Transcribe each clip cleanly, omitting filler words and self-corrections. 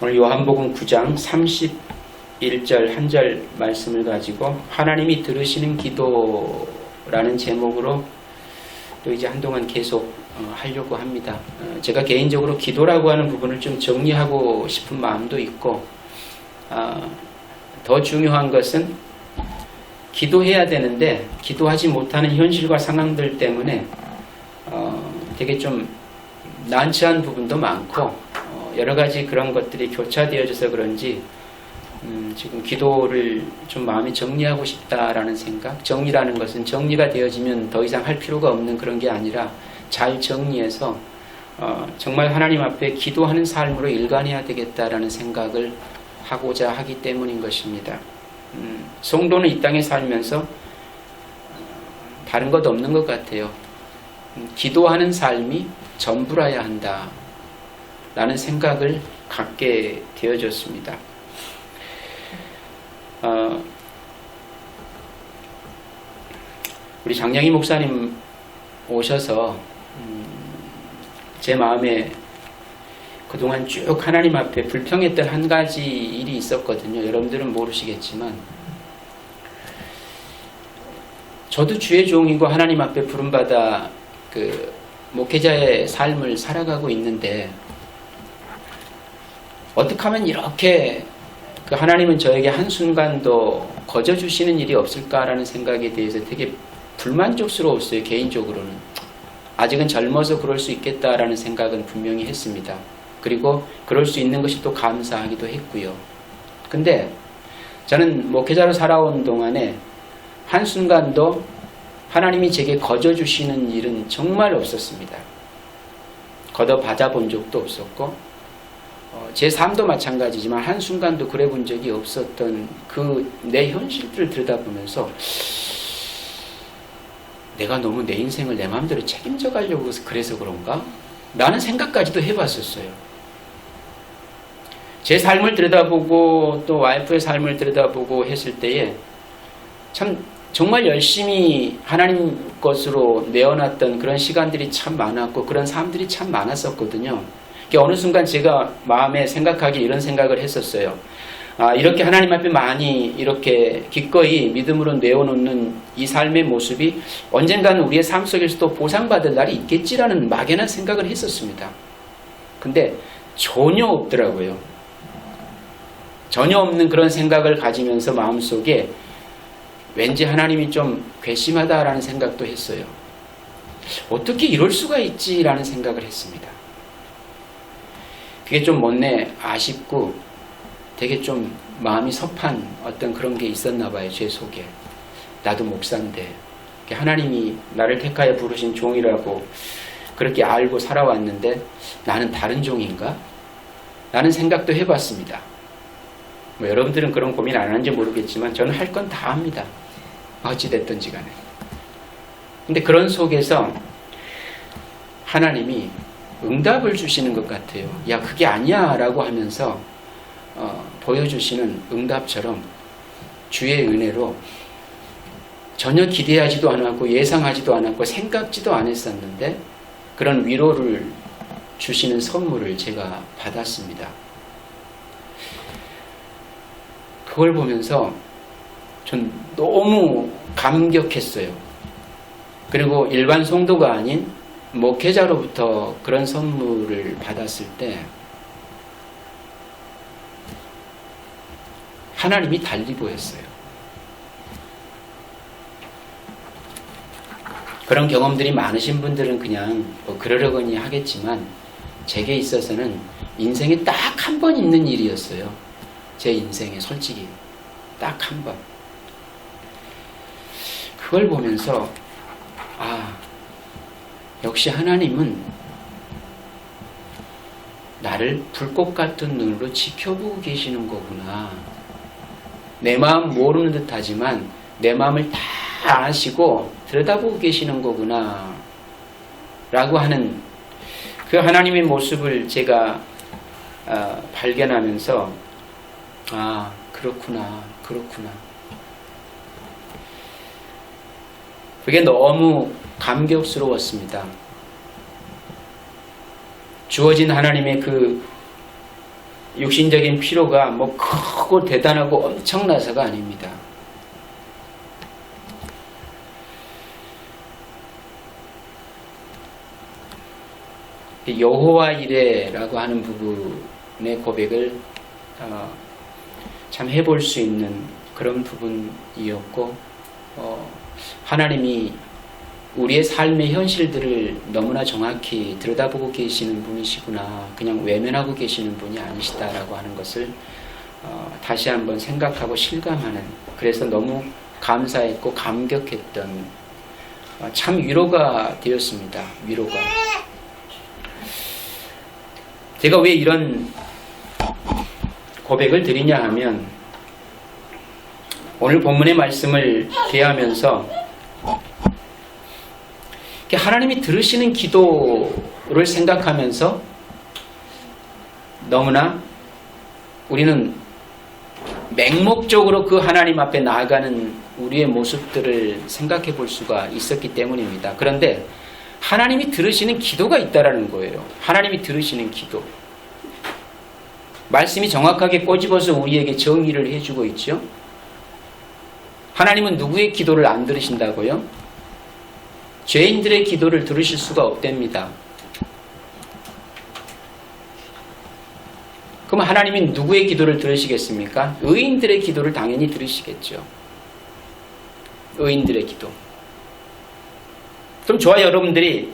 오늘 요한복음 9장 31절 한 절 말씀을 가지고 하나님이 들으시는 기도라는 제목으로 또 이제 한동안 계속 하려고 합니다. 제가 개인적으로 기도라고 하는 부분을 좀 정리하고 싶은 마음도 있고, 더 중요한 것은 기도해야 되는데 기도하지 못하는 현실과 상황들 때문에 되게 좀 난처한 부분도 많고, 여러 가지 그런 것들이 교차되어져서 그런지 지금 기도를 좀 마음에 정리하고 싶다라는 생각. 정리라는 것은 정리가 되어지면 더 이상 할 필요가 없는 그런 게 아니라 잘 정리해서 정말 하나님 앞에 기도하는 삶으로 일관해야 되겠다라는 생각을 하고자 하기 때문인 것입니다. 성도는 이 땅에 살면서 다른 것 없는 것 같아요. 기도하는 삶이 전부라야 한다 라는 생각을 갖게 되어졌습니다. 우리 장량희 목사님 오셔서 제 마음에 그동안 쭉 하나님 앞에 불평했던 한 가지 일이 있었거든요. 여러분들은 모르시겠지만 저도 주의 종이고 하나님 앞에 부름받아 그 목회자의 삶을 살아가고 있는데, 어떻게 하면 이렇게 그 하나님은 저에게 한순간도 거저주시는 일이 없을까라는 생각에 대해서 되게 불만족스러웠어요. 개인적으로는. 아직은 젊어서 그럴 수 있겠다라는 생각은 분명히 했습니다. 그리고 그럴 수 있는 것이 또 감사하기도 했고요. 근데 저는 목회자로 살아온 동안에 한순간도 하나님이 제게 거저주시는 일은 정말 없었습니다. 걷어 받아본 적도 없었고, 제 삶도 마찬가지지만 한순간도 그래 본 적이 없었던 그 내 현실들을 들여다보면서 내가 너무 내 인생을 내 마음대로 책임져 가려고 그래서 그런가? 라는 생각까지도 해봤었어요. 제 삶을 들여다보고 또 와이프의 삶을 들여다보고 했을 때에 참 정말 열심히 하나님 것으로 내어놨던 그런 시간들이 참 많았고 그런 삶들이 참 많았었거든요. 어느 순간 제가 마음에 생각하기 이런 생각을 했었어요. 이렇게 하나님 앞에 많이 이렇게 기꺼이 믿음으로 내어놓는 이 삶의 모습이 언젠가는 우리의 삶 속에서도 보상받을 날이 있겠지라는 막연한 생각을 했었습니다. 근데 전혀 없더라고요. 전혀 없는 그런 생각을 가지면서 마음속에 왠지 하나님이 좀 괘씸하다라는 생각도 했어요. 어떻게 이럴 수가 있지라는 생각을 했습니다. 그게 좀 못내 아쉽고 되게 좀 마음이 섭한 어떤 그런 게 있었나 봐요. 제 속에. 나도 목사인데 하나님이 나를 택하여 부르신 종이라고 그렇게 알고 살아왔는데 나는 다른 종인가? 라는 생각도 해봤습니다. 여러분들은 그런 고민 안 하는지 모르겠지만 저는 할 건 다 합니다. 어찌됐든지 간에. 근데 그런 속에서 하나님이 응답을 주시는 것 같아요. 야, 그게 아니야 라고 하면서 보여주시는 응답처럼 주의 은혜로 전혀 기대하지도 않았고 예상하지도 않았고 생각지도 않았었는데 그런 위로를 주시는 선물을 제가 받았습니다. 그걸 보면서 전 너무 감격했어요. 그리고 일반 성도가 아닌 목회자로부터 그런 선물을 받았을 때 하나님이 달리 보였어요. 그런 경험들이 많으신 분들은 그냥 그러려거니 하겠지만 제게 있어서는 인생에 딱 한 번 있는 일이었어요. 제 인생에 솔직히 딱 한 번. 그걸 보면서 역시 하나님은 나를 불꽃 같은 눈으로 지켜보고 계시는 거구나. 내 마음 모르는 듯 하지만 내 마음을 다 아시고 들여다보고 계시는 거구나 라고 하는 그 하나님의 모습을 제가 발견하면서 그렇구나. 그게 너무 감격스러웠습니다. 주어진 하나님의 그 육신적인 필요가 뭐 크고 대단하고 엄청나서가 아닙니다. 여호와 이레라고 하는 부분의 고백을 참 해볼 수 있는 그런 부분이었고, 하나님이 우리의 삶의 현실들을 너무나 정확히 들여다보고 계시는 분이시구나, 그냥 외면하고 계시는 분이 아니시다라고 하는 것을 다시 한번 생각하고 실감하는, 그래서 너무 감사했고 감격했던 참 위로가 되었습니다. 위로가. 제가 왜 이런 고백을 드리냐 하면, 오늘 본문의 말씀을 대하면서 하나님이 들으시는 기도를 생각하면서 너무나 우리는 맹목적으로 그 하나님 앞에 나아가는 우리의 모습들을 생각해 볼 수가 있었기 때문입니다. 그런데 하나님이 들으시는 기도가 있다라는 거예요. 하나님이 들으시는 기도. 말씀이 정확하게 꼬집어서 우리에게 정의를 해주고 있죠. 하나님은 누구의 기도를 안 들으신다고요? 죄인들의 기도를 들으실 수가 없답니다. 그럼 하나님이 누구의 기도를 들으시겠습니까? 의인들의 기도를 당연히 들으시겠죠. 의인들의 기도. 그럼 저와 여러분들이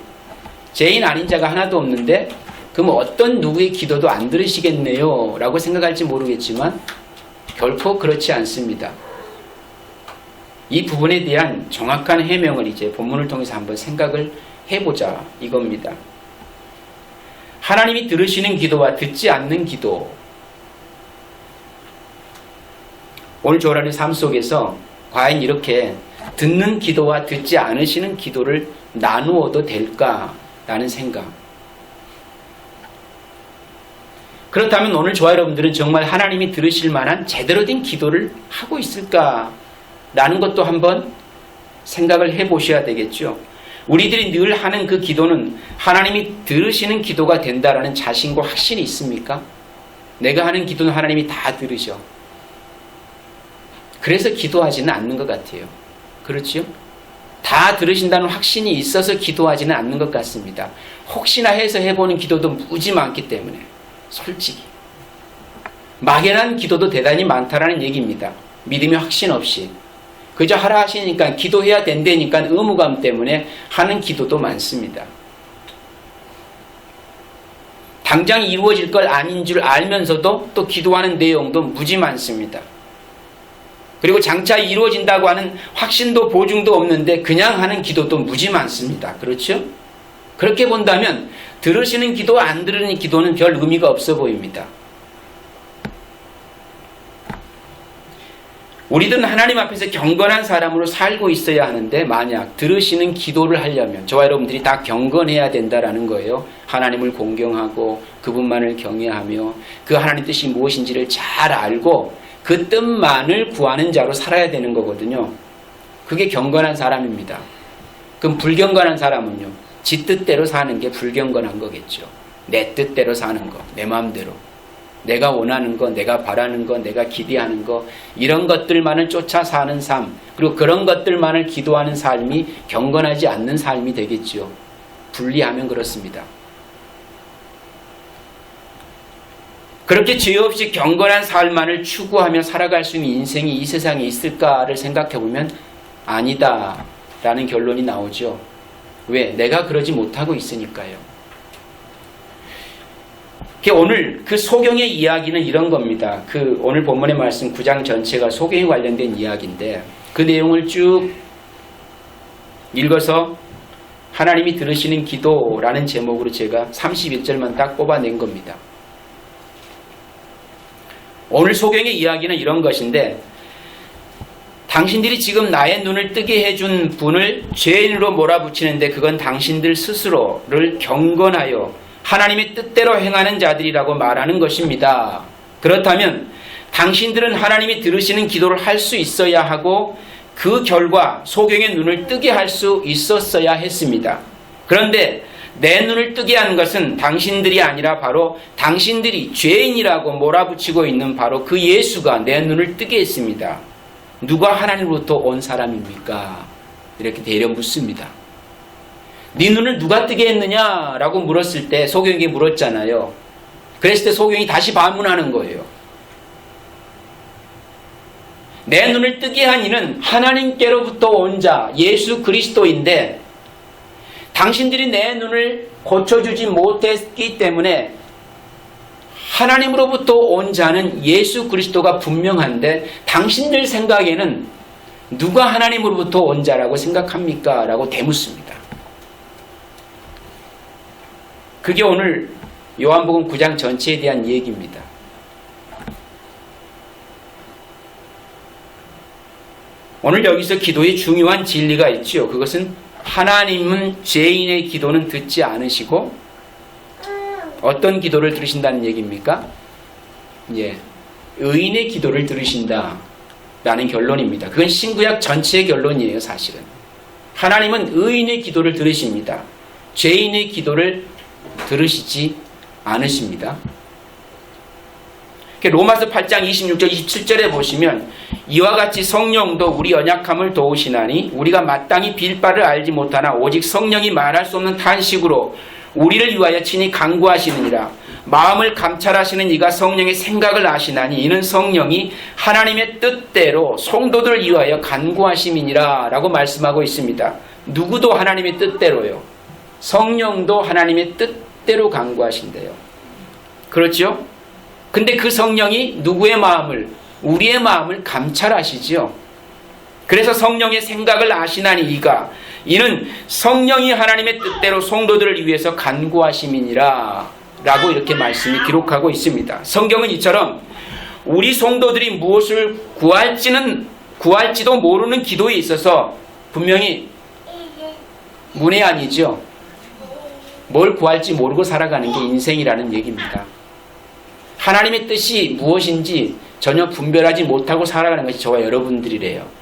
죄인 아닌 자가 하나도 없는데 그럼 어떤 누구의 기도도 안 들으시겠네요 라고 생각할지 모르겠지만 결코 그렇지 않습니다. 이 부분에 대한 정확한 해명을 이제 본문을 통해서 한번 생각을 해보자 이겁니다. 하나님이 들으시는 기도와 듣지 않는 기도. 오늘 저라는 삶 속에서 과연 이렇게 듣는 기도와 듣지 않으시는 기도를 나누어도 될까라는 생각. 그렇다면 오늘 저와 여러분들은 정말 하나님이 들으실 만한 제대로 된 기도를 하고 있을까라는 것도 한번 생각을 해보셔야 되겠죠. 우리들이 늘 하는 그 기도는 하나님이 들으시는 기도가 된다라는 자신과 확신이 있습니까? 내가 하는 기도는 하나님이 다 들으셔. 그래서 기도하지는 않는 것 같아요. 그렇죠? 다 들으신다는 확신이 있어서 기도하지는 않는 것 같습니다. 혹시나 해서 해보는 기도도 무지 많기 때문에 솔직히 막연한 기도도 대단히 많다라는 얘기입니다. 믿음의 확신 없이 그저 하라 하시니까 기도해야 된다니까 의무감 때문에 하는 기도도 많습니다. 당장 이루어질 걸 아닌 줄 알면서도 또 기도하는 내용도 무지 많습니다. 그리고 장차 이루어진다고 하는 확신도 보증도 없는데 그냥 하는 기도도 무지 많습니다. 그렇죠? 그렇게 본다면 들으시는 기도와 안 들으는 기도는 별 의미가 없어 보입니다. 우리들은 하나님 앞에서 경건한 사람으로 살고 있어야 하는데 만약 들으시는 기도를 하려면 저와 여러분들이 다 경건해야 된다라는 거예요. 하나님을 공경하고 그분만을 경외하며 그 하나님 뜻이 무엇인지를 잘 알고 그 뜻만을 구하는 자로 살아야 되는 거거든요. 그게 경건한 사람입니다. 그럼 불경건한 사람은요. 지 뜻대로 사는 게 불경건한 거겠죠. 내 뜻대로 사는 거, 내 마음대로. 내가 원하는 거, 내가 바라는 거, 내가 기대하는 거 이런 것들만을 쫓아 사는 삶 그리고 그런 것들만을 기도하는 삶이 경건하지 않는 삶이 되겠죠. 분리하면 그렇습니다. 그렇게 죄 없이 경건한 삶만을 추구하며 살아갈 수 있는 인생이 이 세상에 있을까를 생각해 보면 아니다라는 결론이 나오죠. 왜? 내가 그러지 못하고 있으니까요. 오늘 그 소경의 이야기는 이런 겁니다. 오늘 본문의 말씀 9장 전체가 소경에 관련된 이야기인데 그 내용을 쭉 읽어서 하나님이 들으시는 기도라는 제목으로 제가 31절만 딱 뽑아낸 겁니다. 오늘 소경의 이야기는 이런 것인데 당신들이 지금 나의 눈을 뜨게 해준 분을 죄인으로 몰아붙이는데 그건 당신들 스스로를 경건하여 하나님의 뜻대로 행하는 자들이라고 말하는 것입니다. 그렇다면 당신들은 하나님이 들으시는 기도를 할 수 있어야 하고 그 결과 소경의 눈을 뜨게 할 수 있었어야 했습니다. 그런데 내 눈을 뜨게 한 것은 당신들이 아니라 바로 당신들이 죄인이라고 몰아붙이고 있는 바로 그 예수가 내 눈을 뜨게 했습니다. 누가 하나님으로부터 온 사람입니까? 이렇게 대려 묻습니다. 네 눈을 누가 뜨게 했느냐라고 물었을 때 소경에게 물었잖아요. 그랬을 때 소경이 다시 반문하는 거예요. 내 눈을 뜨게 한 이는 하나님께로부터 온 자 예수 그리스도인데 당신들이 내 눈을 고쳐주지 못했기 때문에 하나님으로부터 온 자는 예수 그리스도가 분명한데 당신들 생각에는 누가 하나님으로부터 온 자라고 생각합니까? 라고 대묻습니다. 그게 오늘 요한복음 9장 전체에 대한 얘기입니다. 오늘 여기서 기도의 중요한 진리가 있죠. 그것은 하나님은 죄인의 기도는 듣지 않으시고 어떤 기도를 들으신다는 얘기입니까? 예, 의인의 기도를 들으신다라는 결론입니다. 그건 신구약 전체의 결론이에요. 사실은 하나님은 의인의 기도를 들으십니다. 죄인의 기도를 들으시지 않으십니다. 로마서 8장 26절 27절에 보시면 이와 같이 성령도 우리 연약함을 도우시나니 우리가 마땅히 빌 바를 알지 못하나 오직 성령이 말할 수 없는 탄식으로 우리를 위하여 친히 간구하시느니라. 마음을 감찰하시는 이가 성령의 생각을 아시나니 이는 성령이 하나님의 뜻대로 성도들을 위하여 간구하심이니라 라고 말씀하고 있습니다. 누구도 하나님의 뜻대로요. 성령도 하나님의 뜻대로 간구하신대요. 그렇죠? 근데 그 성령이 누구의 마음을, 우리의 마음을 감찰하시지요. 그래서 성령의 생각을 아시나니 이는 성령이 하나님의 뜻대로 성도들을 위해서 간구하심이니라 라고 이렇게 말씀이 기록하고 있습니다. 성경은 이처럼 우리 성도들이 무엇을 구할지도 모르는 기도에 있어서 분명히 문외한이죠. 뭘 구할지 모르고 살아가는 게 인생이라는 얘기입니다. 하나님의 뜻이 무엇인지 전혀 분별하지 못하고 살아가는 것이 저와 여러분들이래요.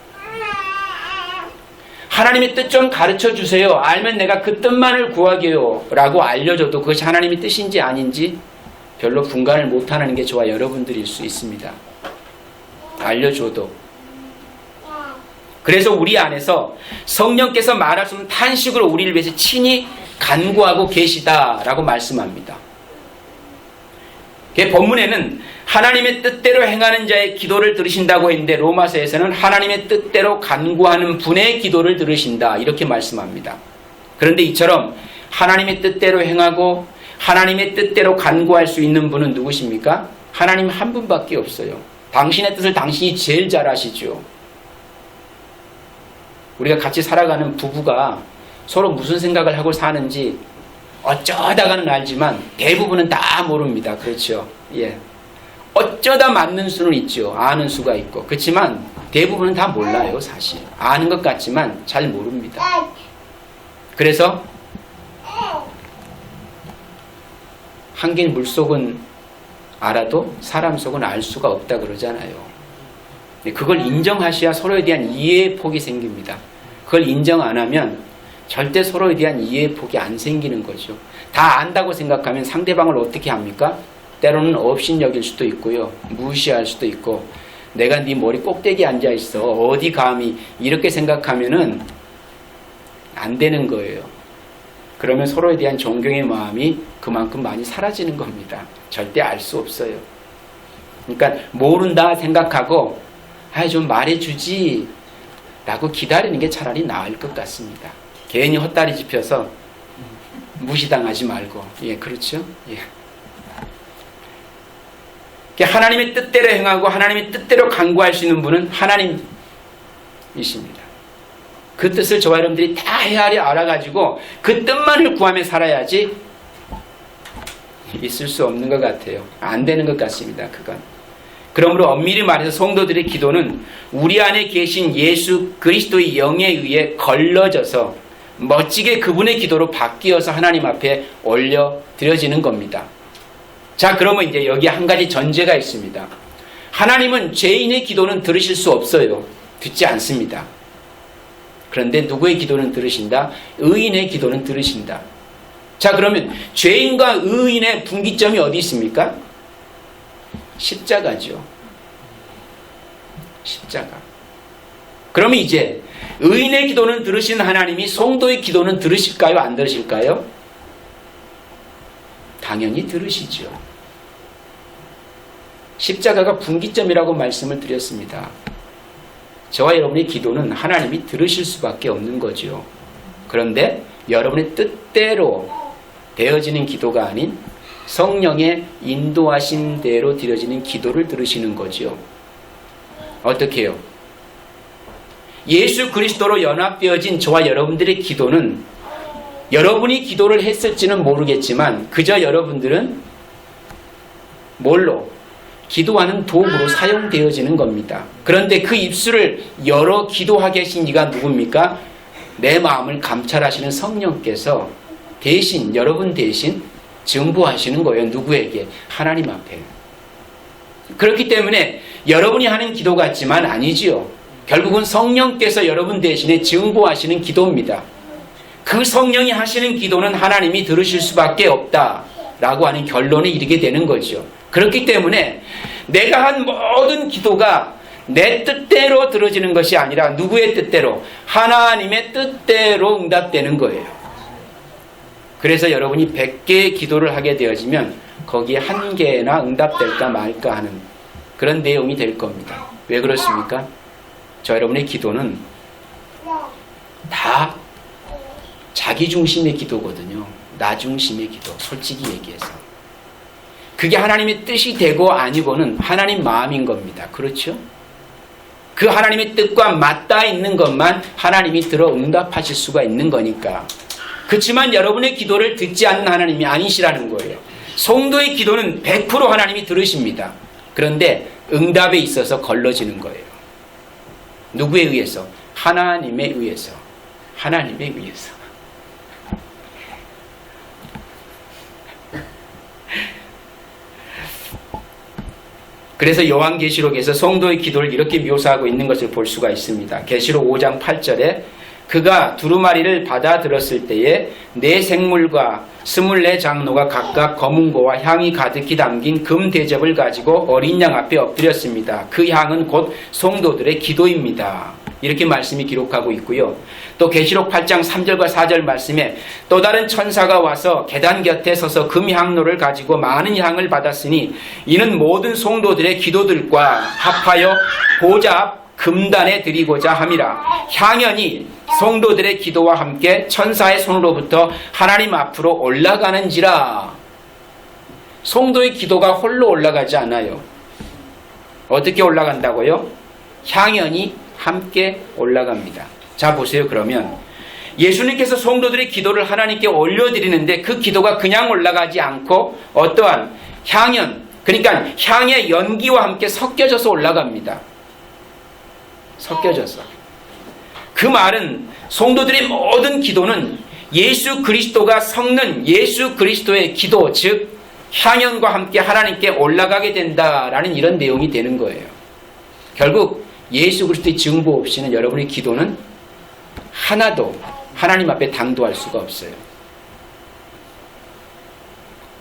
하나님의 뜻 좀 가르쳐 주세요. 알면 내가 그 뜻만을 구하게요 라고 알려줘도 그것이 하나님의 뜻인지 아닌지 별로 분간을 못하는 게 저와 여러분들일 수 있습니다. 알려줘도. 그래서 우리 안에서 성령께서 말할 수 없는 탄식으로 우리를 위해서 친히 간구하고 계시다라고 말씀합니다. 본문에는 하나님의 뜻대로 행하는 자의 기도를 들으신다고 했는데 로마서에서는 하나님의 뜻대로 간구하는 분의 기도를 들으신다 이렇게 말씀합니다. 그런데 이처럼 하나님의 뜻대로 행하고 하나님의 뜻대로 간구할 수 있는 분은 누구십니까? 하나님 한 분밖에 없어요. 당신의 뜻을 당신이 제일 잘 아시죠. 우리가 같이 살아가는 부부가 서로 무슨 생각을 하고 사는지 어쩌다가는 알지만 대부분은 다 모릅니다. 그렇죠? 예. 어쩌다 맞는 수는 있죠. 아는 수가 있고. 그렇지만 대부분은 다 몰라요. 사실. 아는 것 같지만 잘 모릅니다. 그래서 한길 물속은 알아도 사람 속은 알 수가 없다 그러잖아요. 그걸 인정하셔야 서로에 대한 이해의 폭이 생깁니다. 그걸 인정 안 하면 절대 서로에 대한 이해의 폭이 안 생기는 거죠. 다 안다고 생각하면 상대방을 어떻게 합니까? 때로는 업신여길 수도 있고요. 무시할 수도 있고 내가 네 머리 꼭대기에 앉아있어. 어디 감히 이렇게 생각하면은 안 되는 거예요. 그러면 서로에 대한 존경의 마음이 그만큼 많이 사라지는 겁니다. 절대 알 수 없어요. 그러니까 모른다 생각하고 좀 말해주지 라고 기다리는 게 차라리 나을 것 같습니다. 괜히 헛다리 짚혀서 무시당하지 말고. 예, 그렇죠? 예. 하나님의 뜻대로 행하고 하나님의 뜻대로 간구할 수 있는 분은 하나님이십니다. 그 뜻을 저와 여러분들이 다 헤아려 알아가지고 그 뜻만을 구하며 살아야지 있을 수 없는 것 같아요. 안 되는 것 같습니다. 그건. 그러므로 엄밀히 말해서 성도들의 기도는 우리 안에 계신 예수 그리스도의 영에 의해 걸러져서 멋지게 그분의 기도로 바뀌어서 하나님 앞에 올려드려지는 겁니다. 자, 그러면 이제 여기 한 가지 전제가 있습니다. 하나님은 죄인의 기도는 들으실 수 없어요. 듣지 않습니다. 그런데 누구의 기도는 들으신다? 의인의 기도는 들으신다. 자, 그러면 죄인과 의인의 분기점이 어디 있습니까? 십자가죠. 십자가. 그러면 이제 의인의 기도는 들으신 하나님이 성도의 기도는 들으실까요? 안 들으실까요? 당연히 들으시죠. 십자가가 분기점이라고 말씀을 드렸습니다. 저와 여러분의 기도는 하나님이 들으실 수밖에 없는 거죠. 그런데 여러분의 뜻대로 되어지는 기도가 아닌 성령의 인도하신 대로 드려지는 기도를 들으시는 거죠. 어떻게 해요? 예수 그리스도로 연합되어진 저와 여러분들의 기도는 여러분이 기도를 했을지는 모르겠지만 그저 여러분들은 뭘로? 기도하는 도구로 사용되어지는 겁니다. 그런데 그 입술을 열어 기도하게 하신 이가 누굽니까? 내 마음을 감찰하시는 성령께서 대신, 여러분 대신 증보하시는 거예요. 누구에게? 하나님 앞에. 그렇기 때문에 여러분이 하는 기도 같지만 아니지요. 결국은 성령께서 여러분 대신에 증보하시는 기도입니다. 그 성령이 하시는 기도는 하나님이 들으실 수밖에 없다라고 하는 결론에 이르게 되는 거죠. 그렇기 때문에 내가 한 모든 기도가 내 뜻대로 들어지는 것이 아니라 누구의 뜻대로? 하나님의 뜻대로 응답되는 거예요. 그래서 여러분이 100개의 기도를 하게 되어지면 거기에 한 개나 응답될까 말까 하는 그런 내용이 될 겁니다. 왜 그렇습니까? 저 여러분의 기도는 다 자기 중심의 기도거든요. 나 중심의 기도, 솔직히 얘기해서. 그게 하나님의 뜻이 되고 아니고는 하나님 마음인 겁니다. 그렇죠? 그 하나님의 뜻과 맞닿아 있는 것만 하나님이 들어 응답하실 수가 있는 거니까. 그렇지만 여러분의 기도를 듣지 않는 하나님이 아니시라는 거예요. 성도의 기도는 100% 하나님이 들으십니다. 그런데 응답에 있어서 걸러지는 거예요. 누구에 의해서? 하나님에 의해서. 하나님에 의해서. 그래서 요한계시록에서 성도의 기도를 이렇게 묘사하고 있는 것을 볼 수가 있습니다. 계시록 5장 8절에 그가 두루마리를 받아 들었을 때에 네 생물과 24 장로가 각각 검은고와 향이 가득히 담긴 금 대접을 가지고 어린 양 앞에 엎드렸습니다. 그 향은 곧 성도들의 기도입니다. 이렇게 말씀이 기록하고 있고요. 또 계시록 8장 3절과 4절 말씀에 또 다른 천사가 와서 계단 곁에 서서 금향로를 가지고 많은 향을 받았으니 이는 모든 성도들의 기도들과 합하여 보좌 앞 금단에 드리고자 함이라. 향연이 성도들의 기도와 함께 천사의 손으로부터 하나님 앞으로 올라가는지라. 성도의 기도가 홀로 올라가지 않아요. 어떻게 올라간다고요? 향연이 함께 올라갑니다. 자, 보세요. 그러면 예수님께서 성도들의 기도를 하나님께 올려드리는데 그 기도가 그냥 올라가지 않고 어떠한 향연, 그러니까 향의 연기와 함께 섞여져서 올라갑니다. 섞여져서. 그 말은 성도들의 모든 기도는 예수 그리스도가 섞는 예수 그리스도의 기도, 즉 향연과 함께 하나님께 올라가게 된다라는 이런 내용이 되는 거예요. 결국 예수 그리스도의 증보 없이는 여러분의 기도는 하나도 하나님 앞에 당도할 수가 없어요.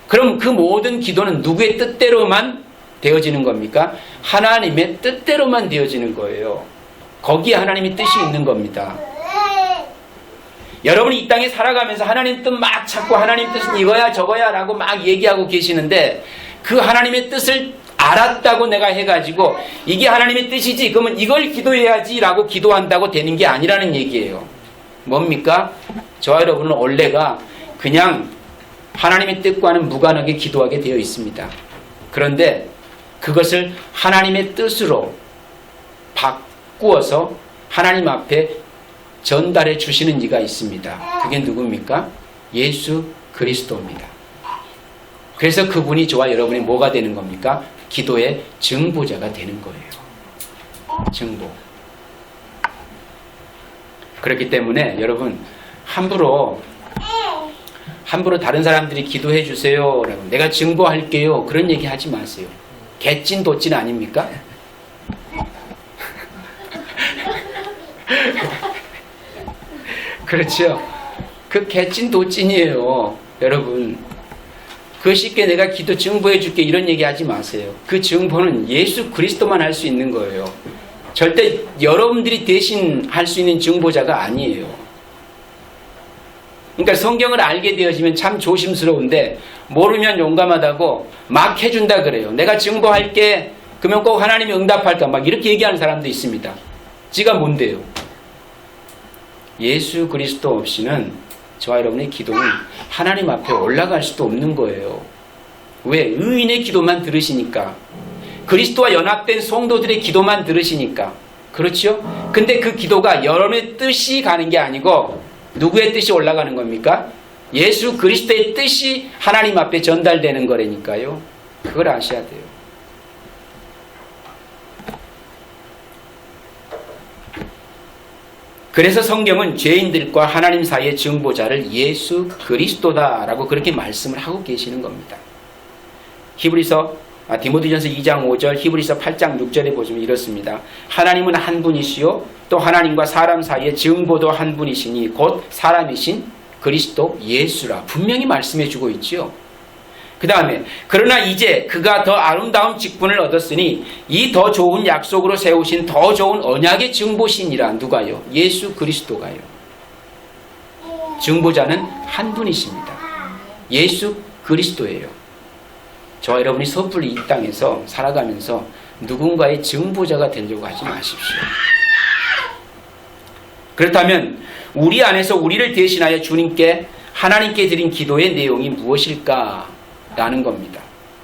그럼 그 모든 기도는 누구의 뜻대로만 되어지는 겁니까? 하나님의 뜻대로만 되어지는 거예요. 거기에 하나님의 뜻이 있는 겁니다. 여러분이 이 땅에 살아가면서 하나님 뜻 막 찾고 하나님 뜻은 이거야 저거야 라고 막 얘기하고 계시는데 그 하나님의 뜻을 알았다고 내가 해가지고 이게 하나님의 뜻이지 그러면 이걸 기도해야지 라고 기도한다고 되는 게 아니라는 얘기예요. 뭡니까? 저와 여러분은 원래가 그냥 하나님의 뜻과는 무관하게 기도하게 되어 있습니다. 그런데 그것을 하나님의 뜻으로 바꾸어서 하나님 앞에 전달해 주시는 이가 있습니다. 그게 누굽니까? 예수 그리스도입니다. 그래서 그분이 저와 여러분이 뭐가 되는 겁니까? 기도의 증보자가 되는 거예요. 증보. 그렇기 때문에 여러분 함부로 다른 사람들이 기도해 주세요 라고 내가 증보할게요 그런 얘기 하지 마세요. 개찐 도찐 아닙니까? 그렇죠. 그 개찐 도찐이에요. 여러분, 그 쉽게 내가 기도 증보해 줄게 이런 얘기 하지 마세요. 그 증보는 예수 그리스도만 할 수 있는 거예요. 절대 여러분들이 대신 할 수 있는 증보자가 아니에요. 그러니까 성경을 알게 되어지면 참 조심스러운데 모르면 용감하다고 막 해준다 그래요. 내가 증보할게. 그러면 꼭 하나님이 응답할까 막 이렇게 얘기하는 사람도 있습니다. 지가 뭔데요? 예수 그리스도 없이는 저와 여러분의 기도는 하나님 앞에 올라갈 수도 없는 거예요. 왜? 의인의 기도만 들으시니까. 그리스도와 연합된 성도들의 기도만 들으시니까. 그렇죠? 근데 그 기도가 여러분의 뜻이 가는 게 아니고 누구의 뜻이 올라가는 겁니까? 예수 그리스도의 뜻이 하나님 앞에 전달되는 거라니까요. 그걸 아셔야 돼요. 그래서 성경은 죄인들과 하나님 사이의 증보자를 예수 그리스도다라고 그렇게 말씀을 하고 계시는 겁니다. 디모데전서 2장 5절, 히브리서 8장 6절에 보시면 이렇습니다. 하나님은 한 분이시요 또 하나님과 사람 사이의 증보도 한 분이시니 곧 사람이신 그리스도 예수라 분명히 말씀해 주고 있죠. 그 다음에 그러나 이제 그가 더 아름다운 직분을 얻었으니 이 더 좋은 약속으로 세우신 더 좋은 언약의 증보시니라. 누가요? 예수 그리스도가요. 증보자는 한 분이십니다. 예수 그리스도예요. 저와 여러분이 섣불리 이 땅에서 살아가면서 누군가의 증보자가 되려고 하지 마십시오. 그렇다면 우리 안에서 우리를 대신하여 주님께 하나님께 드린 기도의 내용이 무엇일까? 라는 겁니다.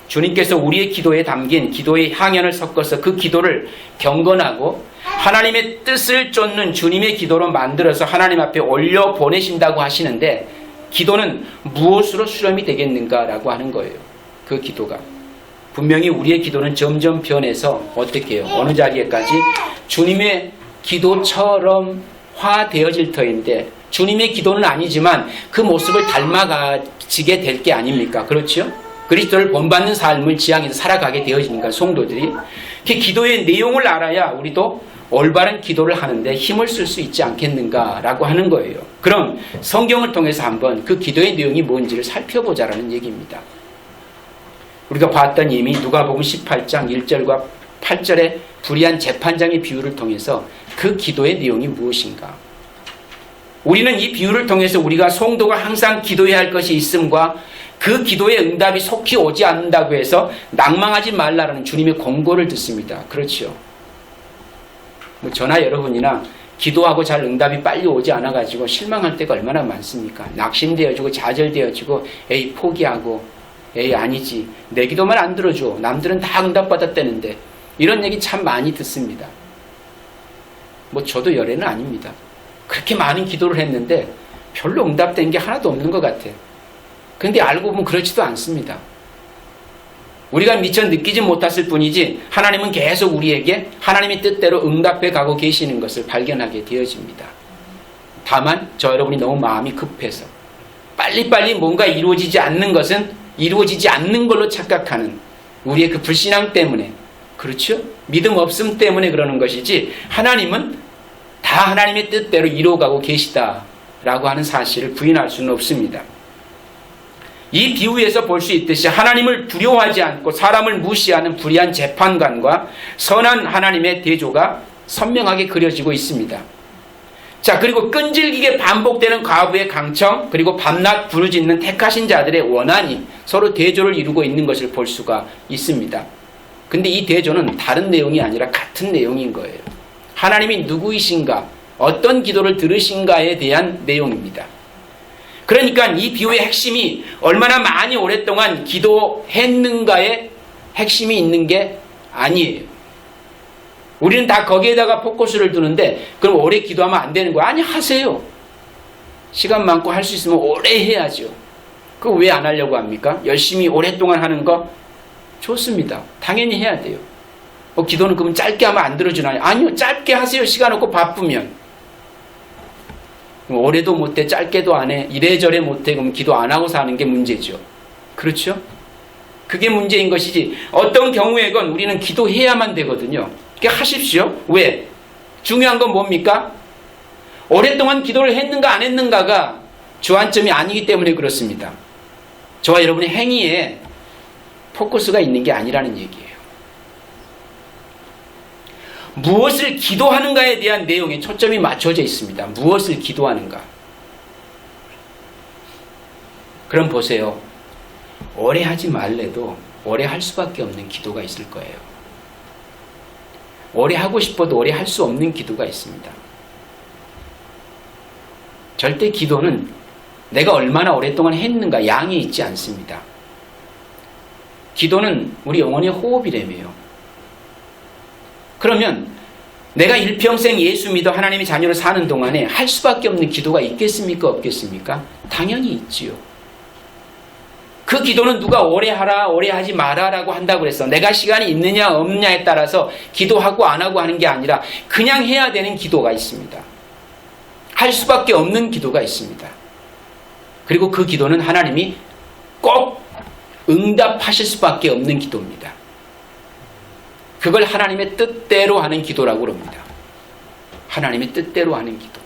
주님께서 우리의 기도에 담긴 기도의 향연을 섞어서 그 기도를 경건하고 하나님의 뜻을 쫓는 주님의 기도로 만들어서 하나님 앞에 올려 보내신다고 하시는데 기도는 무엇으로 수렴이 되겠는가라고 하는 거예요. 그 기도가. 분명히 우리의 기도는 점점 변해서 어떻게 해요? 어느 자리에까지? 주님의 기도처럼 화되어질 터인데 주님의 기도는 아니지만 그 모습을 닮아가지게 될 게 아닙니까? 그렇죠? 그리스도를 본받는 삶을 지향해서 살아가게 되어지니까 성도들이 그 기도의 내용을 알아야 우리도 올바른 기도를 하는데 힘을 쓸 수 있지 않겠는가라고 하는 거예요. 그럼 성경을 통해서 한번 그 기도의 내용이 뭔지를 살펴보자라는 얘기입니다. 우리가 봤던 이미 누가복음 18장 1절과 8절의 불의한 재판장의 비유를 통해서 그 기도의 내용이 무엇인가? 우리는 이 비유를 통해서 우리가 성도가 항상 기도해야 할 것이 있음과 그 기도의 응답이 속히 오지 않는다고 해서 낭망하지 말라라는 주님의 권고를 듣습니다. 그렇죠. 저나 여러분이나 기도하고 잘 응답이 빨리 오지 않아가지고 실망할 때가 얼마나 많습니까? 낙심되어지고 좌절되어지고 에이 포기하고 에이 아니지 내 기도만 안 들어줘 남들은 다 응답받았다는데 이런 얘기 참 많이 듣습니다. 저도 열애는 아닙니다. 그렇게 많은 기도를 했는데 별로 응답된 게 하나도 없는 것 같아. 그런데 알고 보면 그렇지도 않습니다. 우리가 미처 느끼지 못했을 뿐이지 하나님은 계속 우리에게 하나님의 뜻대로 응답해 가고 계시는 것을 발견하게 되어집니다. 다만 저 여러분이 너무 마음이 급해서 빨리빨리 뭔가 이루어지지 않는 것은 이루어지지 않는 걸로 착각하는 우리의 그 불신앙 때문에 그렇죠? 믿음 없음 때문에 그러는 것이지 하나님은 다 하나님의 뜻대로 이루어가고 계시다라고 하는 사실을 부인할 수는 없습니다. 이 비유에서 볼 수 있듯이 하나님을 두려워하지 않고 사람을 무시하는 불의한 재판관과 선한 하나님의 대조가 선명하게 그려지고 있습니다. 자, 그리고 끈질기게 반복되는 과부의 강청, 그리고 밤낮 부르짖는 택하신 자들의 원한이 서로 대조를 이루고 있는 것을 볼 수가 있습니다. 근데 이 대조는 다른 내용이 아니라 같은 내용인 거예요. 하나님이 누구이신가, 어떤 기도를 들으신가에 대한 내용입니다. 그러니까 이 비유의 핵심이 얼마나 많이 오랫동안 기도했는가의 핵심이 있는 게 아니에요. 우리는 다 거기에다가 포커스를 두는데 그럼 오래 기도하면 안 되는 거야? 아니, 하세요. 시간 많고 할 수 있으면 오래 해야죠. 그거 왜 안 하려고 합니까? 열심히 오랫동안 하는 거 좋습니다. 당연히 해야 돼요. 기도는 그러면 짧게 하면 안 들어주나요? 아니요, 짧게 하세요. 시간 없고 바쁘면. 오래도 못해, 짧게도 안 해, 이래저래 못해, 그럼 기도 안 하고 사는 게 문제죠. 그렇죠? 그게 문제인 것이지 어떤 경우에건 우리는 기도해야만 되거든요. 그러니까 하십시오. 왜? 중요한 건 뭡니까? 오랫동안 기도를 했는가 안 했는가가 주안점이 아니기 때문에 그렇습니다. 저와 여러분의 행위에 포커스가 있는 게 아니라는 얘기예요. 무엇을 기도하는가에 대한 내용에 초점이 맞춰져 있습니다. 무엇을 기도하는가. 그럼 보세요. 오래 하지 말래도 오래 할 수밖에 없는 기도가 있을 거예요. 오래 하고 싶어도 오래 할 수 없는 기도가 있습니다. 절대 기도는 내가 얼마나 오랫동안 했는가 양이 있지 않습니다. 기도는 우리 영혼의 호흡이라며요. 그러면 내가 일평생 예수 믿어 하나님의 자녀로 사는 동안에 할 수밖에 없는 기도가 있겠습니까? 없겠습니까? 당연히 있지요. 그 기도는 누가 오래 하라, 오래 하지 마라 라고 한다고 그랬어. 내가 시간이 있느냐 없느냐에 따라서 기도하고 안 하고 하는 게 아니라 그냥 해야 되는 기도가 있습니다. 할 수밖에 없는 기도가 있습니다. 그리고 그 기도는 하나님이 꼭 응답하실 수밖에 없는 기도입니다. 그걸 하나님의 뜻대로 하는 기도라고 그럽니다. 하나님의 뜻대로 하는 기도.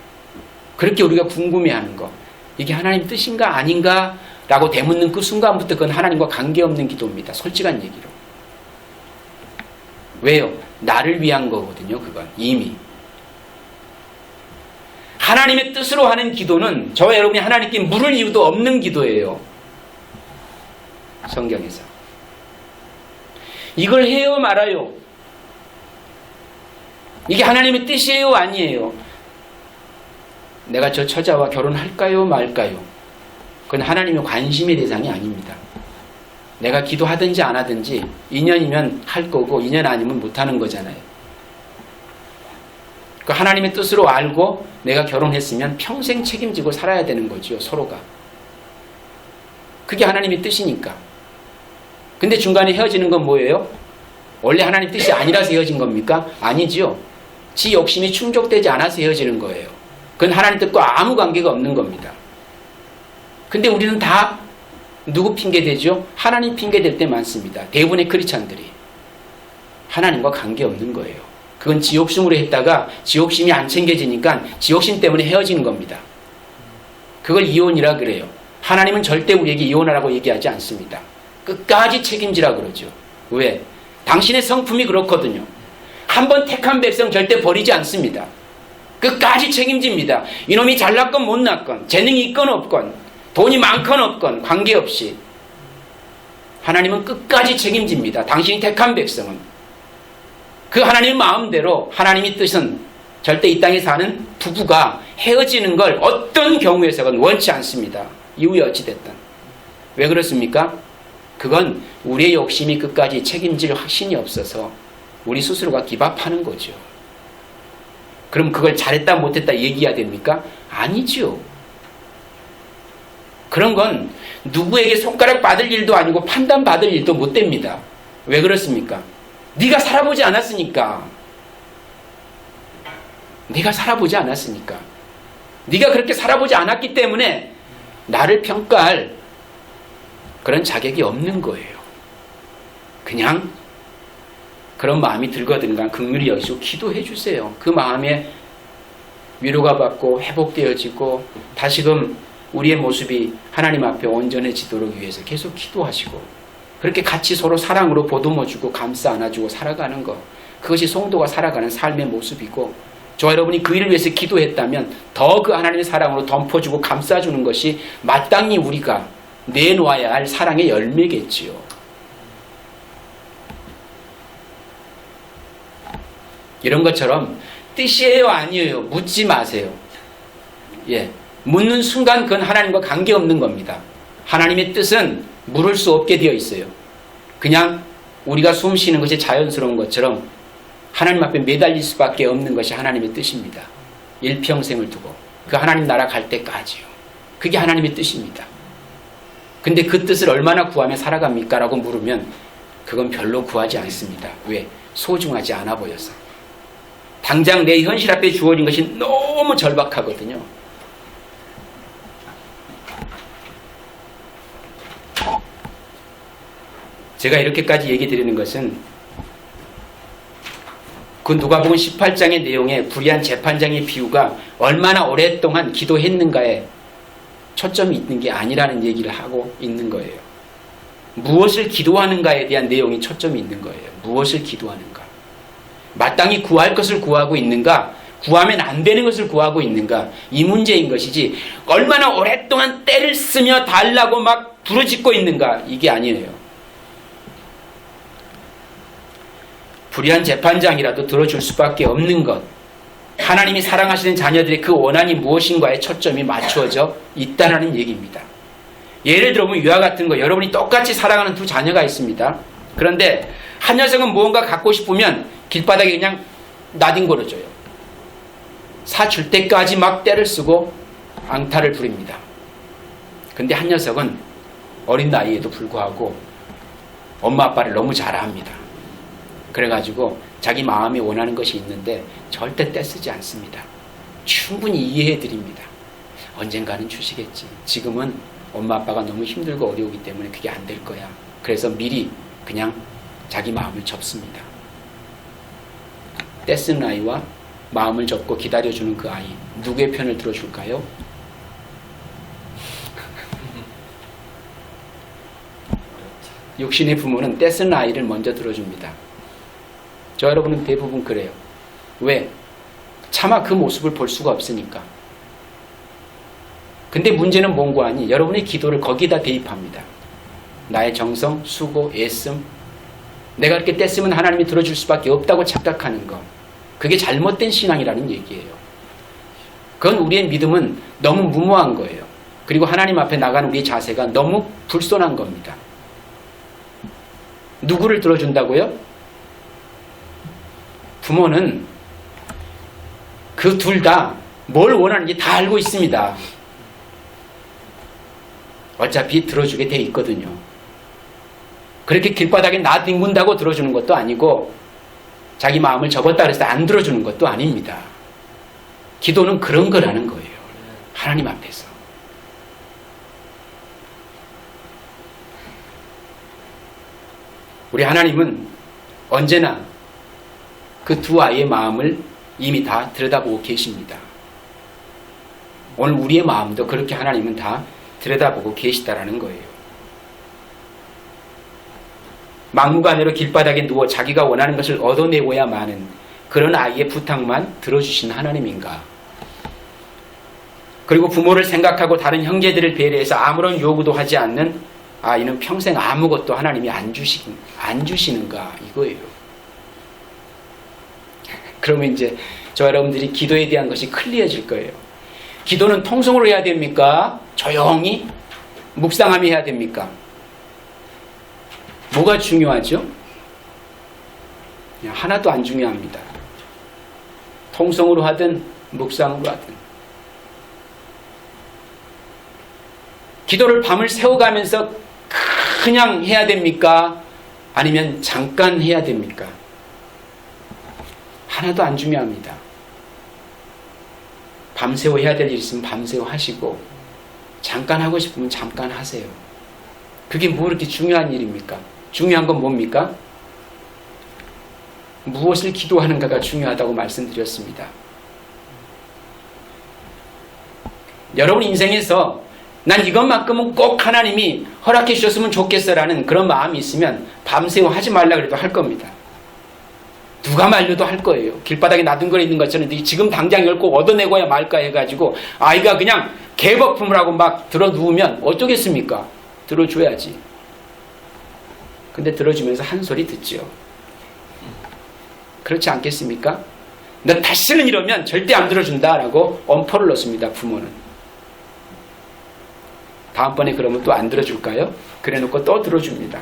그렇게 우리가 궁금해하는 거. 이게 하나님 뜻인가 아닌가? 라고 되묻는 그 순간부터 그건 하나님과 관계없는 기도입니다. 솔직한 얘기로. 왜요? 나를 위한 거거든요. 그건 이미. 하나님의 뜻으로 하는 기도는 저와 여러분이 하나님께 물을 이유도 없는 기도예요. 성경에서. 이걸 해요 말아요. 이게 하나님의 뜻이에요 아니에요? 내가 저 처자와 결혼할까요 말까요? 그건 하나님의 관심의 대상이 아닙니다. 내가 기도하든지 안 하든지 2년이면 할 거고 2년 아니면 못하는 거잖아요. 그 하나님의 뜻으로 알고 내가 결혼했으면 평생 책임지고 살아야 되는 거죠. 서로가. 그게 하나님의 뜻이니까. 근데 중간에 헤어지는 건 뭐예요? 원래 하나님 뜻이 아니라서 헤어진 겁니까? 아니지요. 지 욕심이 충족되지 않아서 헤어지는 거예요. 그건 하나님 뜻과 아무 관계가 없는 겁니다. 근데 우리는 다 누구 핑계 대죠? 하나님 핑계 댈 때 많습니다. 대부분의 크리스찬들이. 하나님과 관계없는 거예요. 그건 지 욕심으로 했다가 지 욕심이 안 챙겨지니까 지 욕심 때문에 헤어지는 겁니다. 그걸 이혼이라 그래요. 하나님은 절대 우리에게 이혼하라고 얘기하지 않습니다. 끝까지 책임지라 그러죠. 왜? 당신의 성품이 그렇거든요. 한번 택한 백성 절대 버리지 않습니다. 끝까지 책임집니다. 이놈이 잘났건 못났건 재능이 있건 없건 돈이 많건 없건 관계없이 하나님은 끝까지 책임집니다. 당신이 택한 백성은. 그 하나님의 마음대로 하나님의 뜻은 절대 이 땅에 사는 부부가 헤어지는 걸 어떤 경우에서건 원치 않습니다. 이유에 어찌됐든. 왜 그렇습니까? 그건 우리의 욕심이 끝까지 책임질 확신이 없어서 우리 스스로가 기밥하는 거죠. 그럼 그걸 잘했다 못했다 얘기해야 됩니까? 아니죠. 그런 건 누구에게 손가락 받을 일도 아니고 판단받을 일도 못 됩니다. 왜 그렇습니까? 네가 살아보지 않았으니까. 네가 살아보지 않았으니까. 네가 그렇게 살아보지 않았기 때문에 나를 평가할 그런 자격이 없는 거예요. 그냥 그런 마음이 들거든요. 긍휼히 여기시고 기도해 주세요. 그 마음에 위로가 받고 회복되어지고 다시금 우리의 모습이 하나님 앞에 온전해지도록 위해서 계속 기도하시고 그렇게 같이 서로 사랑으로 보듬어주고 감싸 안아주고 살아가는 것, 그것이 성도가 살아가는 삶의 모습이고, 저와 여러분이 그 일을 위해서 기도했다면 더 그 하나님의 사랑으로 덮어주고 감싸주는 것이 마땅히 우리가 내놓아야 할 사랑의 열매겠지요. 이런 것처럼 뜻이에요 아니에요 묻지 마세요. 예, 묻는 순간 그건 하나님과 관계없는 겁니다. 하나님의 뜻은 물을 수 없게 되어 있어요. 그냥 우리가 숨 쉬는 것이 자연스러운 것처럼 하나님 앞에 매달릴 수밖에 없는 것이 하나님의 뜻입니다. 일평생을 두고 그 하나님 나라 갈 때까지요. 그게 하나님의 뜻입니다. 근데 그 뜻을 얼마나 구하며 살아갑니까? 라고 물으면 그건 별로 구하지 않습니다. 왜? 소중하지 않아 보여서. 당장 내 현실 앞에 주어진 것이 너무 절박하거든요. 제가 이렇게까지 얘기 드리는 것은 그 누가복음 18장의 내용에 불의한 재판장의 비유가 얼마나 오랫동안 기도했는가에 초점이 있는 게 아니라는 얘기를 하고 있는 거예요. 무엇을 기도하는가에 대한 내용이 초점이 있는 거예요. 무엇을 기도하는가. 마땅히 구할 것을 구하고 있는가, 구하면 안 되는 것을 구하고 있는가, 이 문제인 것이지 얼마나 오랫동안 때를 쓰며 달라고 막 부르짖고 있는가, 이게 아니에요. 불의한 재판장이라도 들어줄 수밖에 없는 것, 하나님이 사랑하시는 자녀들의 그 원한이 무엇인가에 초점이 맞추어져 있다는 얘기입니다. 예를 들어보면 위와 같은 거, 여러분이 똑같이 사랑하는 두 자녀가 있습니다. 그런데 한 녀석은 무언가 갖고 싶으면 길바닥에 그냥 나뒹굴어줘요. 사줄 때까지 막 때를 쓰고 앙탈을 부립니다. 근데 한 녀석은 어린 나이에도 불구하고 엄마 아빠를 너무 잘 압니다. 그래가지고 자기 마음이 원하는 것이 있는데 절대 떼쓰지 않습니다. 충분히 이해해드립니다. 언젠가는 주시겠지. 지금은 엄마 아빠가 너무 힘들고 어려우기 때문에 그게 안 될 거야. 그래서 미리 그냥 자기 마음을 접습니다. 떼쓰는 아이와 마음을 접고 기다려주는 그 아이, 누구의 편을 들어줄까요? 육신의 부모는 떼쓰는 아이를 먼저 들어줍니다. 저 여러분은 대부분 그래요. 왜? 차마 그 모습을 볼 수가 없으니까. 근데 문제는 뭔가 아니, 여러분의 기도를 거기다 대입합니다. 나의 정성, 수고, 애씀, 내가 그렇게 떼쓰면 하나님이 들어줄 수밖에 없다고 착각하는 것, 그게 잘못된 신앙이라는 얘기예요. 그건 우리의 믿음은 너무 무모한 거예요. 그리고 하나님 앞에 나가는 우리의 자세가 너무 불손한 겁니다. 누구를 들어준다고요? 부모는 그 둘 다 뭘 원하는지 다 알고 있습니다. 어차피 들어주게 돼 있거든요. 그렇게 길바닥에 나뒹군다고 들어주는 것도 아니고 자기 마음을 접었다 그래서 안 들어주는 것도 아닙니다. 기도는 그런 거라는 거예요. 하나님 앞에서. 우리 하나님은 언제나 그 두 아이의 마음을 이미 다 들여다보고 계십니다. 오늘 우리의 마음도 그렇게 하나님은 다 들여다보고 계시다라는 거예요. 막무가내로 길바닥에 누워 자기가 원하는 것을 얻어내고야만은 그런 아이의 부탁만 들어주신 하나님인가? 그리고 부모를 생각하고 다른 형제들을 배려해서 아무런 요구도 하지 않는 아이는 평생 아무것도 하나님이 안 주시는가? 이거예요. 그러면 이제 저 여러분들이 기도에 대한 것이 클리어질 거예요. 기도는 통성으로 해야 됩니까? 조용히 묵상하며 해야 됩니까? 뭐가 중요하죠? 하나도 안 중요합니다. 통성으로 하든 묵상으로 하든. 기도를 밤을 새워가면서 그냥 해야 됩니까? 아니면 잠깐 해야 됩니까? 하나도 안 중요합니다. 밤새워 해야 될 일 있으면 밤새워 하시고 잠깐 하고 싶으면 잠깐 하세요. 그게 뭐 그렇게 중요한 일입니까? 중요한 건 뭡니까? 무엇을 기도하는가가 중요하다고 말씀드렸습니다. 여러분 인생에서 난 이것만큼은 꼭 하나님이 허락해 주셨으면 좋겠어라는 그런 마음이 있으면 밤새워 하지 말라 그래도 할 겁니다. 누가 말려도 할 거예요. 길바닥에 나둥거려 있는 것처럼 지금 당장 이걸 꼭 얻어내고야 말까 해가지고 아이가 그냥 개거품을 하고 막 들어 누우면 어쩌겠습니까? 들어줘야지. 근데 들어주면서 한 소리 듣죠. 그렇지 않겠습니까? 너 다시는 이러면 절대 안 들어준다라고 엄포를 넣습니다. 부모는. 다음번에 그러면 또 안 들어줄까요? 그래놓고 또 들어줍니다.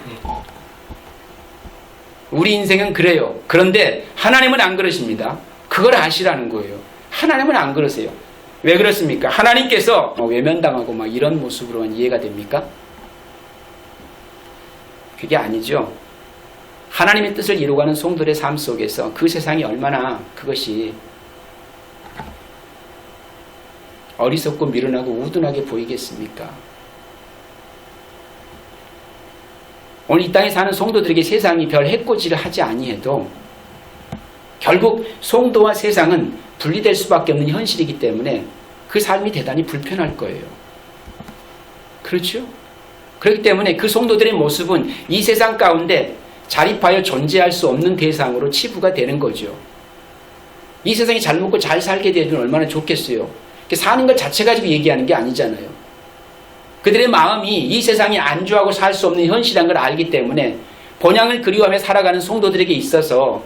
우리 인생은 그래요. 그런데 하나님은 안 그러십니다. 그걸 아시라는 거예요. 하나님은 안 그러세요. 왜 그렇습니까? 하나님께서 외면당하고 막 이런 모습으로만 이해가 됩니까? 그게 아니죠. 하나님의 뜻을 이루어가는 성도의 삶 속에서 그 세상이 얼마나 그것이 어리석고 미련하고 우둔하게 보이겠습니까? 오늘 이 땅에 사는 성도들에게 세상이 별 해코지를 하지 아니해도 결국 성도와 세상은 분리될 수밖에 없는 현실이기 때문에 그 삶이 대단히 불편할 거예요. 그렇죠? 그렇기 때문에 그 성도들의 모습은 이 세상 가운데 자립하여 존재할 수 없는 대상으로 치부가 되는 거죠. 이 세상에 잘 먹고 잘 살게 되면 얼마나 좋겠어요. 사는 것 자체 가지고 얘기하는 게 아니잖아요. 그들의 마음이 이 세상에 안주하고 살 수 없는 현실이라는 걸 알기 때문에 본향을 그리워하며 살아가는 성도들에게 있어서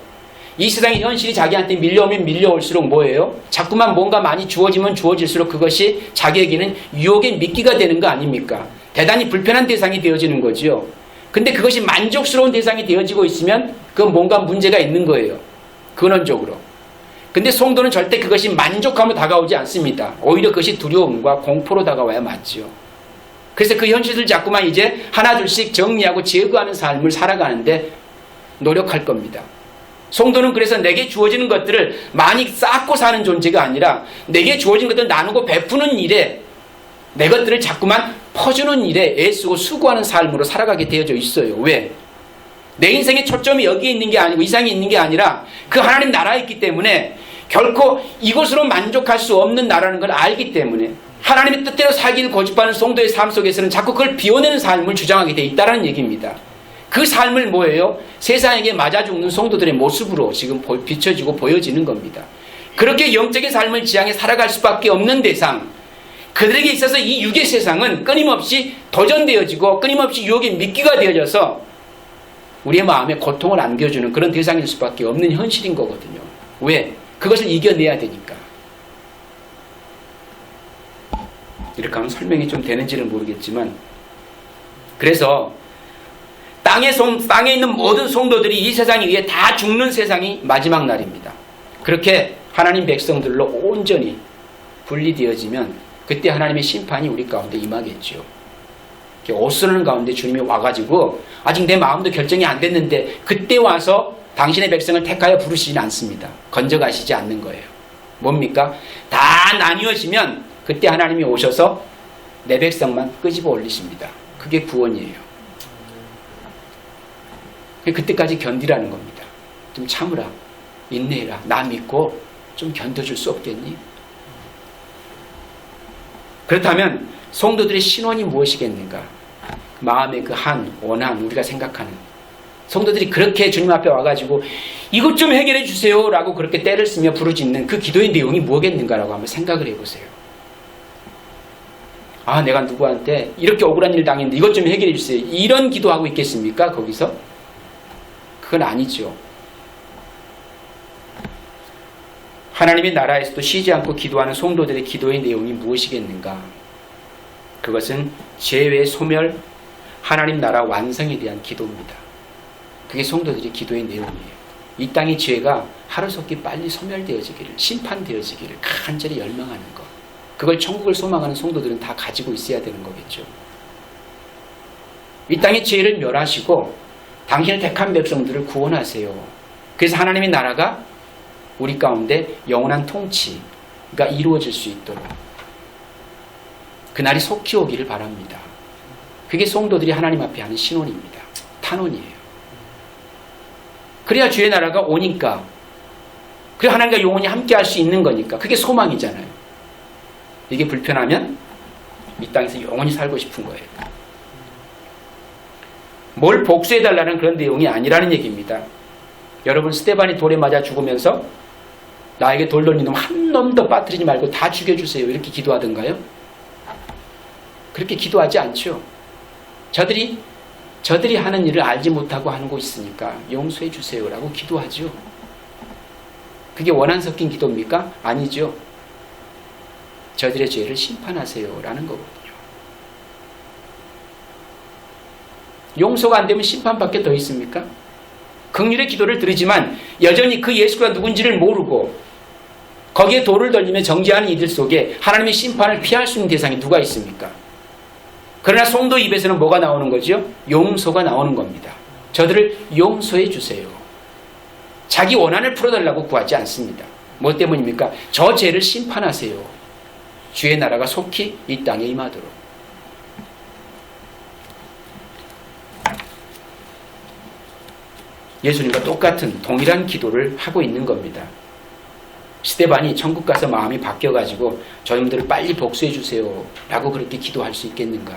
이 세상의 현실이 자기한테 밀려오면 밀려올수록 뭐예요? 자꾸만 뭔가 많이 주어지면 주어질수록 그것이 자기에게는 유혹의 미끼가 되는 거 아닙니까? 대단히 불편한 대상이 되어지는 거죠. 근데 그것이 만족스러운 대상이 되어지고 있으면 그건 뭔가 문제가 있는 거예요. 근원적으로. 근데 성도는 절대 그것이 만족하며 다가오지 않습니다. 오히려 그것이 두려움과 공포로 다가와야 맞죠. 그래서 그 현실을 자꾸만 이제 하나둘씩 정리하고 제거하는 삶을 살아가는데 노력할 겁니다. 성도는 그래서 내게 주어지는 것들을 많이 쌓고 사는 존재가 아니라 내게 주어진 것들을 나누고 베푸는 일에 내 것들을 자꾸만 퍼주는 일에 애쓰고 수고하는 삶으로 살아가게 되어져 있어요. 왜? 내 인생의 초점이 여기에 있는 게 아니고 이상이 있는 게 아니라 그 하나님 나라에 있기 때문에 결코 이것으로 만족할 수 없는 나라는 걸 알기 때문에 하나님의 뜻대로 살기를 고집하는 성도의 삶 속에서는 자꾸 그걸 비워내는 삶을 주장하게 돼 있다는 얘기입니다. 그 삶을 뭐예요? 세상에게 맞아 죽는 성도들의 모습으로 지금 비춰지고 보여지는 겁니다. 그렇게 영적인 삶을 지향해 살아갈 수밖에 없는 대상, 그들에게 있어서 이 육의 세상은 끊임없이 도전되어지고 끊임없이 유혹의 미끼가 되어져서 우리의 마음에 고통을 안겨주는 그런 대상일 수밖에 없는 현실인 거거든요. 왜? 그것을 이겨내야 되니까. 이렇게 하면 설명이 좀 되는지는 모르겠지만, 그래서 땅에 있는 모든 성도들이 이 세상에 의해 다 죽는 세상이 마지막 날입니다. 그렇게 하나님 백성들로 온전히 분리되어지면 그때 하나님의 심판이 우리 가운데 임하겠죠. 옷쓰는 가운데 주님이 와가지고 아직 내 마음도 결정이 안 됐는데 그때 와서 당신의 백성을 택하여 부르시지는 않습니다. 건져가시지 않는 거예요. 뭡니까? 다 나뉘어지면 그때 하나님이 오셔서 내 백성만 끄집어 올리십니다. 그게 구원이에요. 그때까지 견디라는 겁니다. 좀 참으라. 인내해라. 나 믿고 좀 견뎌줄 수 없겠니? 그렇다면 성도들의 신원이 무엇이겠는가? 마음의 그 한, 원한, 우리가 생각하는 성도들이 그렇게 주님 앞에 와가지고 이것 좀 해결해 주세요 라고 그렇게 때를 쓰며 부르짖는 그 기도의 내용이 뭐겠는가라고 한번 생각을 해보세요. 아, 내가 누구한테 이렇게 억울한 일 당했는데 이것 좀 해결해 주세요. 이런 기도하고 있겠습니까? 거기서? 그건 아니죠. 하나님의 나라에서도 쉬지 않고 기도하는 성도들의 기도의 내용이 무엇이겠는가? 그것은 죄의 소멸, 하나님 나라 완성에 대한 기도입니다. 그게 성도들의 기도의 내용이에요. 이 땅의 죄가 하루속히 빨리 소멸되어지기를, 심판되어지기를 간절히 열망하는 것. 그걸 천국을 소망하는 성도들은 다 가지고 있어야 되는 거겠죠. 이 땅의 죄를 멸하시고 당신의 택한 백성들을 구원하세요. 그래서 하나님의 나라가 우리 가운데 영원한 통치가 이루어질 수 있도록 그날이 속히 오기를 바랍니다. 그게 성도들이 하나님 앞에 하는 신원입니다. 탄원이에요. 그래야 주의 나라가 오니까, 그래야 하나님과 영원히 함께 할 수 있는 거니까 그게 소망이잖아요. 이게 불편하면 이 땅에서 영원히 살고 싶은 거예요. 뭘 복수해달라는 그런 내용이 아니라는 얘기입니다. 여러분, 스데반이 돌에 맞아 죽으면서 나에게 돌 던진 놈 한 놈도 빠뜨리지 말고 다 죽여주세요 이렇게 기도하던가요? 그렇게 기도하지 않죠. 저들이 하는 일을 알지 못하고 하는 곳 있으니까 용서해 주세요라고 기도하죠. 그게 원한 섞인 기도입니까? 아니죠. 저들의 죄를 심판하세요라는 거거든요. 용서가 안 되면 심판밖에 더 있습니까? 긍휼의 기도를 드리지만 여전히 그 예수가 누군지를 모르고 거기에 돌을 던지며 정죄하는 이들 속에 하나님의 심판을 피할 수 있는 대상이 누가 있습니까? 그러나 성도 입에서는 뭐가 나오는 거죠? 용서가 나오는 겁니다. 저들을 용서해 주세요. 자기 원한을 풀어달라고 구하지 않습니다. 뭐 때문입니까? 저 죄를 심판하세요. 주의 나라가 속히 이 땅에 임하도록. 예수님과 똑같은 동일한 기도를 하고 있는 겁니다. 스데반이 천국 가서 마음이 바뀌어가지고 저놈들을 빨리 복수해 주세요 라고 그렇게 기도할 수 있겠는가?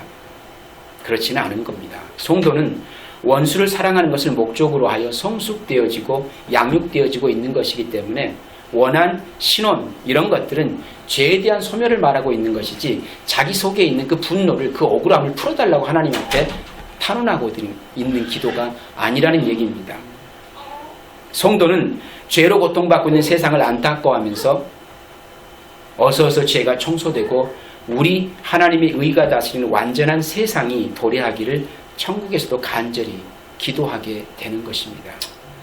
그렇지는 않은 겁니다. 성도는 원수를 사랑하는 것을 목적으로 하여 성숙되어지고 양육되어지고 있는 것이기 때문에 원한, 신원 이런 것들은 죄에 대한 소멸을 말하고 있는 것이지 자기 속에 있는 그 분노를, 그 억울함을 풀어달라고 하나님 앞에 탄원하고 있는 기도가 아니라는 얘기입니다. 성도는 죄로 고통받고 있는 세상을 안타까워하면서 어서 죄가 청소되고 우리 하나님의 의가 다스리는 완전한 세상이 도래하기를 천국에서도 간절히 기도하게 되는 것입니다.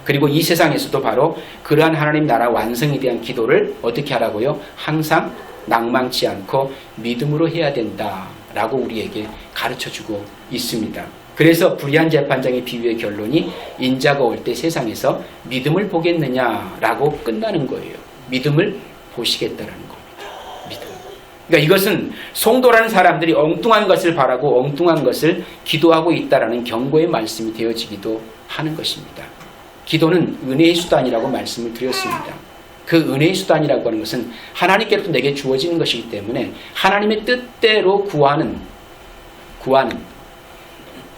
그리고 이 세상에서도 바로 그러한 하나님 나라 완성에 대한 기도를 어떻게 하라고요? 항상 낭망치 않고 믿음으로 해야 된다라고 우리에게 가르쳐주고 있습니다. 그래서 불의한 재판장의 비유의 결론이 인자가 올 때 세상에서 믿음을 보겠느냐라고 끝나는 거예요. 믿음을 보시겠다라는 겁니다. 믿음. 그러니까 이것은 성도라는 사람들이 엉뚱한 것을 바라고 엉뚱한 것을 기도하고 있다라는 경고의 말씀이 되어지기도 하는 것입니다. 기도는 은혜의 수단이라고 말씀을 드렸습니다. 그 은혜의 수단이라고 하는 것은 하나님께로부터 내게 주어지는 것이기 때문에 하나님의 뜻대로 구하는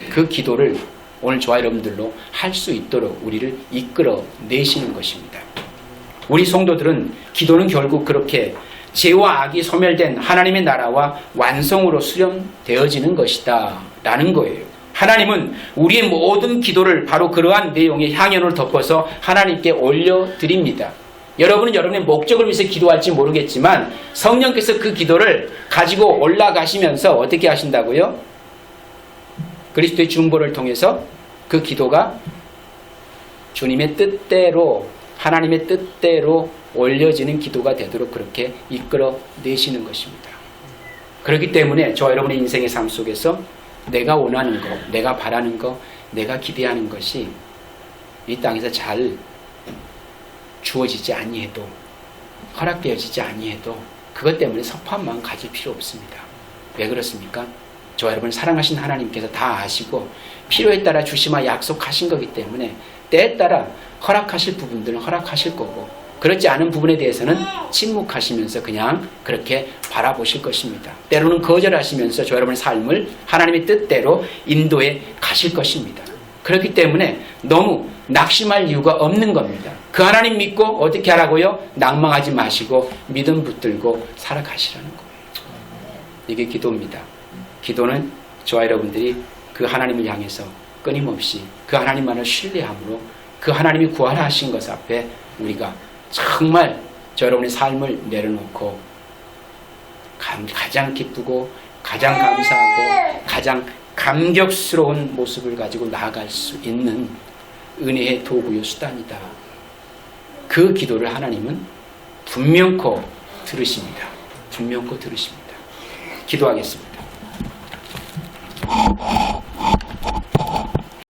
그 기도를 오늘 저와 여러분들로 할 수 있도록 우리를 이끌어 내시는 것입니다. 우리 성도들은 기도는 결국 그렇게 죄와 악이 소멸된 하나님의 나라와 완성으로 수렴되어지는 것이다 라는 거예요. 하나님은 우리의 모든 기도를 바로 그러한 내용의 향연을 덮어서 하나님께 올려드립니다. 여러분은 여러분의 목적을 위해서 기도할지 모르겠지만 성령께서 그 기도를 가지고 올라가시면서 어떻게 하신다고요? 그리스도의 중보를 통해서 그 기도가 주님의 뜻대로, 하나님의 뜻대로 올려지는 기도가 되도록 그렇게 이끌어 내시는 것입니다. 그렇기 때문에 저와 여러분의 인생의 삶 속에서 내가 원하는 것, 내가 바라는 것, 내가 기대하는 것이 이 땅에서 잘 주어지지 아니해도, 허락되어지지 아니해도 그것 때문에 섭한 마음 가질 필요 없습니다. 왜 그렇습니까? 저와 여러분을 사랑하신 하나님께서 다 아시고 필요에 따라 주시마 약속하신 거기 때문에 때에 따라 허락하실 부분들은 허락하실 거고 그렇지 않은 부분에 대해서는 침묵하시면서 그냥 그렇게 바라보실 것입니다. 때로는 거절하시면서 저 여러분의 삶을 하나님의 뜻대로 인도해 가실 것입니다. 그렇기 때문에 너무 낙심할 이유가 없는 겁니다. 그 하나님 믿고 어떻게 하라고요? 낭망하지 마시고 믿음 붙들고 살아가시라는 거예요. 이게 기도입니다. 기도는 저와 여러분들이 그 하나님을 향해서 끊임없이 그 하나님만을 신뢰함으로 그 하나님이 구하신 것 앞에 우리가 정말 저 여러분의 삶을 내려놓고 가장 기쁘고 가장 감사하고 가장 감격스러운 모습을 가지고 나아갈 수 있는 은혜의 도구요 수단이다. 그 기도를 하나님은 분명코 들으십니다. 분명코 들으십니다. 기도하겠습니다.